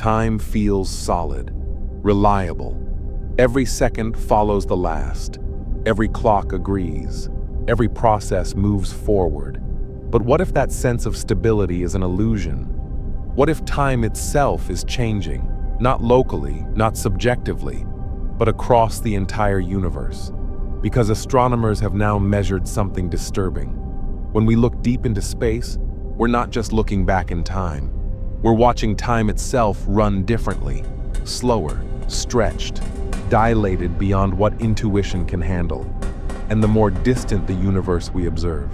Time feels solid, reliable. Every second follows the last. Every clock agrees. Every process moves forward. But what if that sense of stability is an illusion? What if time itself is changing, not locally, not subjectively, but across the entire universe? Because astronomers have now measured something disturbing. When we look deep into space, we're not just looking back in time. We're watching time itself run differently, slower, stretched, dilated beyond what intuition can handle. And the more distant the universe we observe,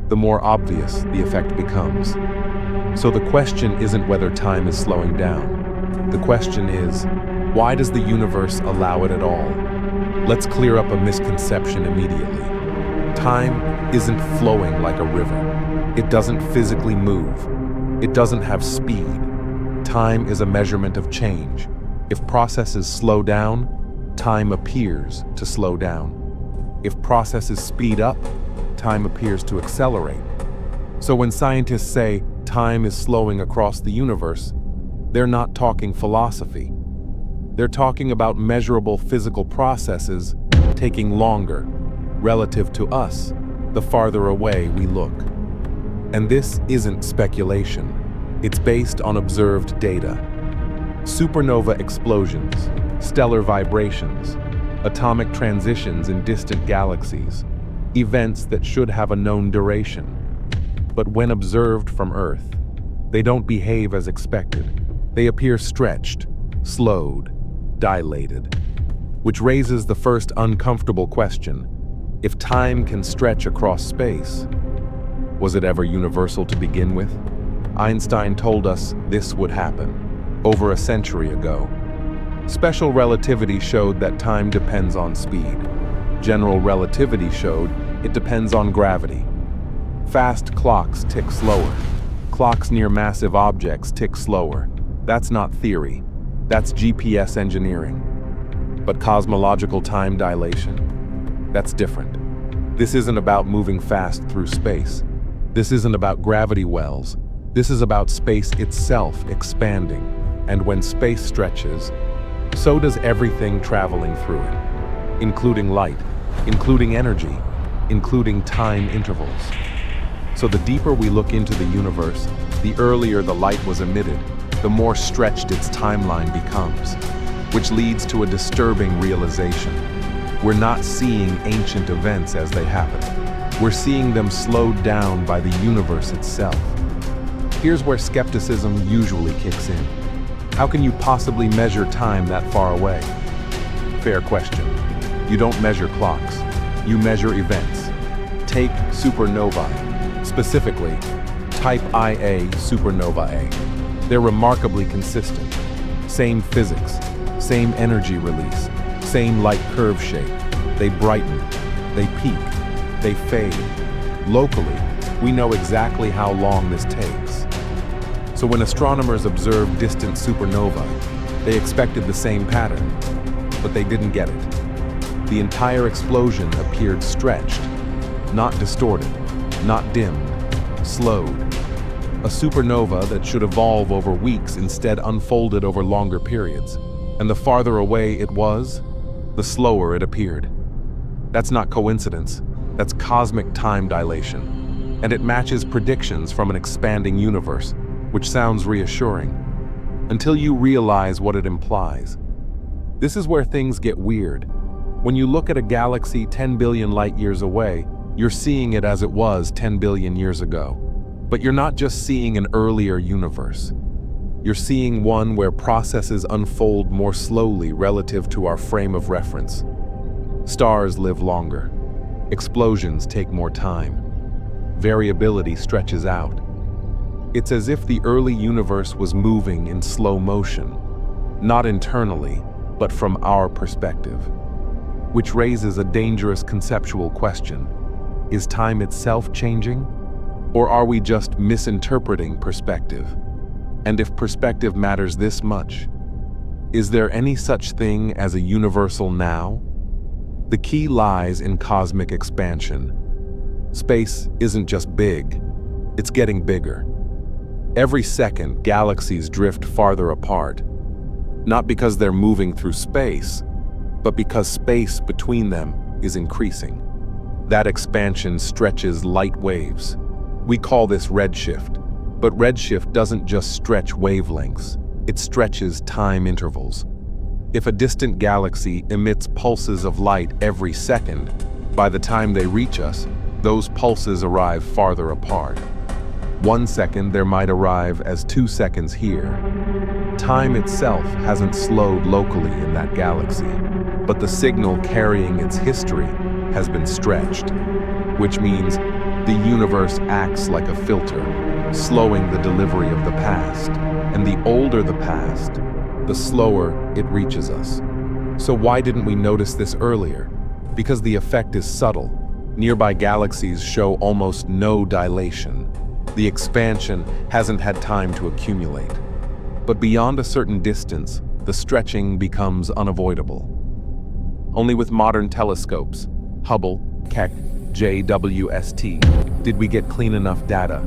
the more obvious the effect becomes. So the question isn't whether time is slowing down. The question is, why does the universe allow it at all? Let's clear up a misconception immediately. Time isn't flowing like a river. It doesn't physically move. It doesn't have speed. Time is a measurement of change. If processes slow down, time appears to slow down. If processes speed up, time appears to accelerate. So when scientists say time is slowing across the universe, they're not talking philosophy. They're talking about measurable physical processes taking longer, relative to us, the farther away we look. And this isn't speculation. It's based on observed data. Supernova explosions, stellar vibrations, atomic transitions in distant galaxies, events that should have a known duration. But when observed from Earth, they don't behave as expected. They appear stretched, slowed, dilated. Which raises the first uncomfortable question. If time can stretch across space, was it ever universal to begin with? Einstein told us this would happen, over a century ago. Special relativity showed that time depends on speed. General relativity showed it depends on gravity. Fast clocks tick slower. Clocks near massive objects tick slower. That's not theory. That's GPS engineering. But cosmological time dilation? That's different. This isn't about moving fast through space. This isn't about gravity wells. This is about space itself expanding. And when space stretches, so does everything traveling through it, including light, including energy, including time intervals. So the deeper we look into the universe, the earlier the light was emitted, the more stretched its timeline becomes, which leads to a disturbing realization. We're not seeing ancient events as they happen. We're seeing them slowed down by the universe itself. Here's where skepticism usually kicks in. How can you possibly measure time that far away? Fair question. You don't measure clocks. You measure events. Take supernovae. Specifically, type Ia supernova A. They're remarkably consistent. Same physics, same energy release, same light curve shape. They brighten, they peak, they fade. Locally, we know exactly how long this takes. So when astronomers observed distant supernovae, they expected the same pattern, but they didn't get it. The entire explosion appeared stretched, not distorted, not dimmed, slowed. A supernova that should evolve over weeks instead unfolded over longer periods. And the farther away it was, the slower it appeared. That's not coincidence, that's cosmic time dilation. And it matches predictions from an expanding universe, which sounds reassuring, until you realize what it implies. This is where things get weird. When you look at a galaxy 10 billion light years away, you're seeing it as it was 10 billion years ago. But you're not just seeing an earlier universe. You're seeing one where processes unfold more slowly relative to our frame of reference. Stars live longer. Explosions take more time. Variability stretches out. It's as if the early universe was moving in slow motion, not internally, but from our perspective. Which raises a dangerous conceptual question. Is time itself changing? Or are we just misinterpreting perspective? And if perspective matters this much, is there any such thing as a universal now? The key lies in cosmic expansion. Space isn't just big, it's getting bigger. Every second, galaxies drift farther apart, not because they're moving through space, but because space between them is increasing. That expansion stretches light waves. We call this redshift, but redshift doesn't just stretch wavelengths, it stretches time intervals. If a distant galaxy emits pulses of light every second, by the time they reach us, those pulses arrive farther apart. 1 second there might arrive as 2 seconds here. Time itself hasn't slowed locally in that galaxy, but the signal carrying its history has been stretched, which means the universe acts like a filter, slowing the delivery of the past, and the older the past, the slower it reaches us. So why didn't we notice this earlier? Because the effect is subtle. Nearby galaxies show almost no dilation. The expansion hasn't had time to accumulate. But beyond a certain distance, the stretching becomes unavoidable. Only with modern telescopes, Hubble, Keck, JWST, did we get clean enough data.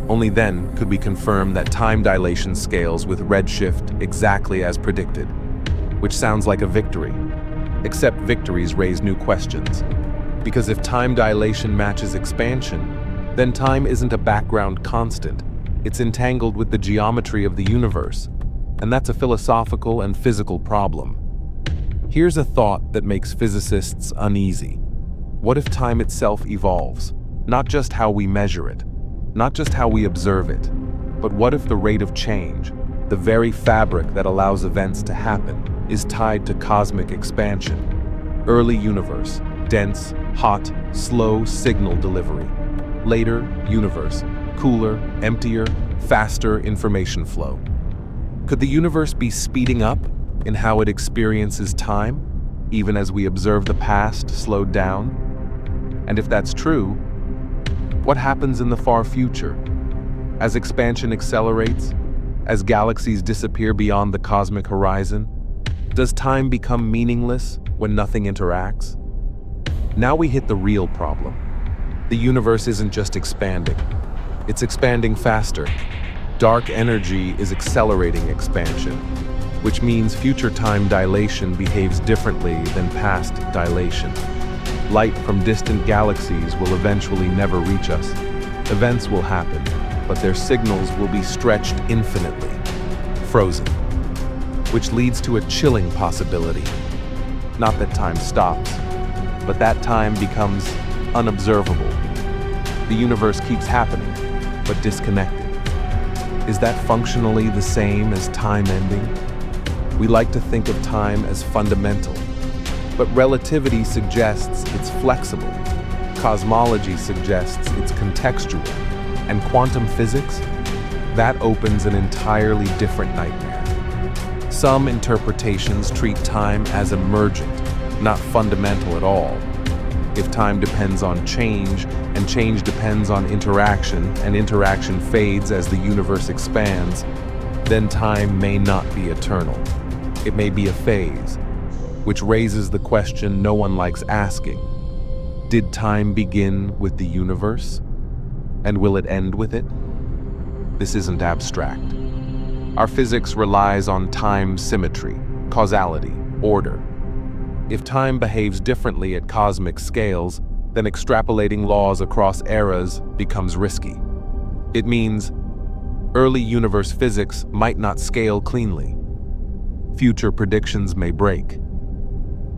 Only then could we confirm that time dilation scales with redshift exactly as predicted, which sounds like a victory. Except victories raise new questions. Because if time dilation matches expansion, then time isn't a background constant. It's entangled with the geometry of the universe, and that's a philosophical and physical problem. Here's a thought that makes physicists uneasy. What if time itself evolves? Not just how we measure it, not just how we observe it, but what if the rate of change, the very fabric that allows events to happen, is tied to cosmic expansion? Early universe, dense, hot, slow signal delivery. Later universe, cooler, emptier, faster information flow. Could the universe be speeding up in how it experiences time, even as we observe the past slowed down? And if that's true, what happens in the far future? As expansion accelerates, as galaxies disappear beyond the cosmic horizon, does time become meaningless when nothing interacts? Now we hit the real problem. The universe isn't just expanding, it's expanding faster. Dark energy is accelerating expansion, which means future time dilation behaves differently than past dilation. Light from distant galaxies will eventually never reach us. Events will happen, but their signals will be stretched infinitely, frozen, which leads to a chilling possibility. Not that time stops, but that time becomes unobservable. The universe keeps happening, but disconnected. Is that functionally the same as time ending? We like to think of time as fundamental, but relativity suggests it's flexible. Cosmology suggests it's contextual. And quantum physics? That opens an entirely different nightmare. Some interpretations treat time as emergent, not fundamental at all. If time depends on change, and change depends on interaction, and interaction fades as the universe expands, then time may not be eternal. It may be a phase, which raises the question no one likes asking. Did time begin with the universe? And will it end with it? This isn't abstract. Our physics relies on time symmetry, causality, order. If time behaves differently at cosmic scales, then extrapolating laws across eras becomes risky. It means early universe physics might not scale cleanly. Future predictions may break.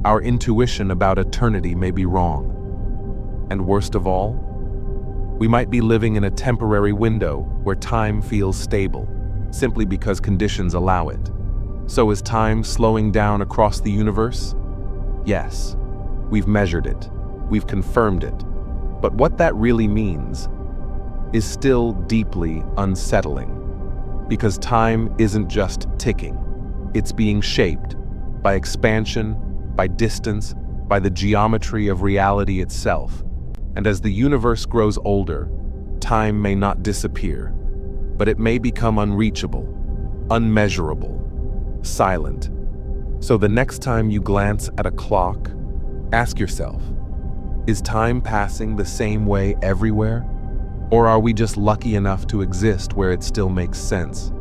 Our intuition about eternity may be wrong. And worst of all, we might be living in a temporary window where time feels stable, simply because conditions allow it. So is time slowing down across the universe? Yes, we've measured it, we've confirmed it, but what that really means is still deeply unsettling, because time isn't just ticking, it's being shaped by expansion, by distance, by the geometry of reality itself. And as the universe grows older, time may not disappear, but it may become unreachable, unmeasurable, silent. So the next time you glance at a clock, ask yourself, is time passing the same way everywhere? Or are we just lucky enough to exist where it still makes sense?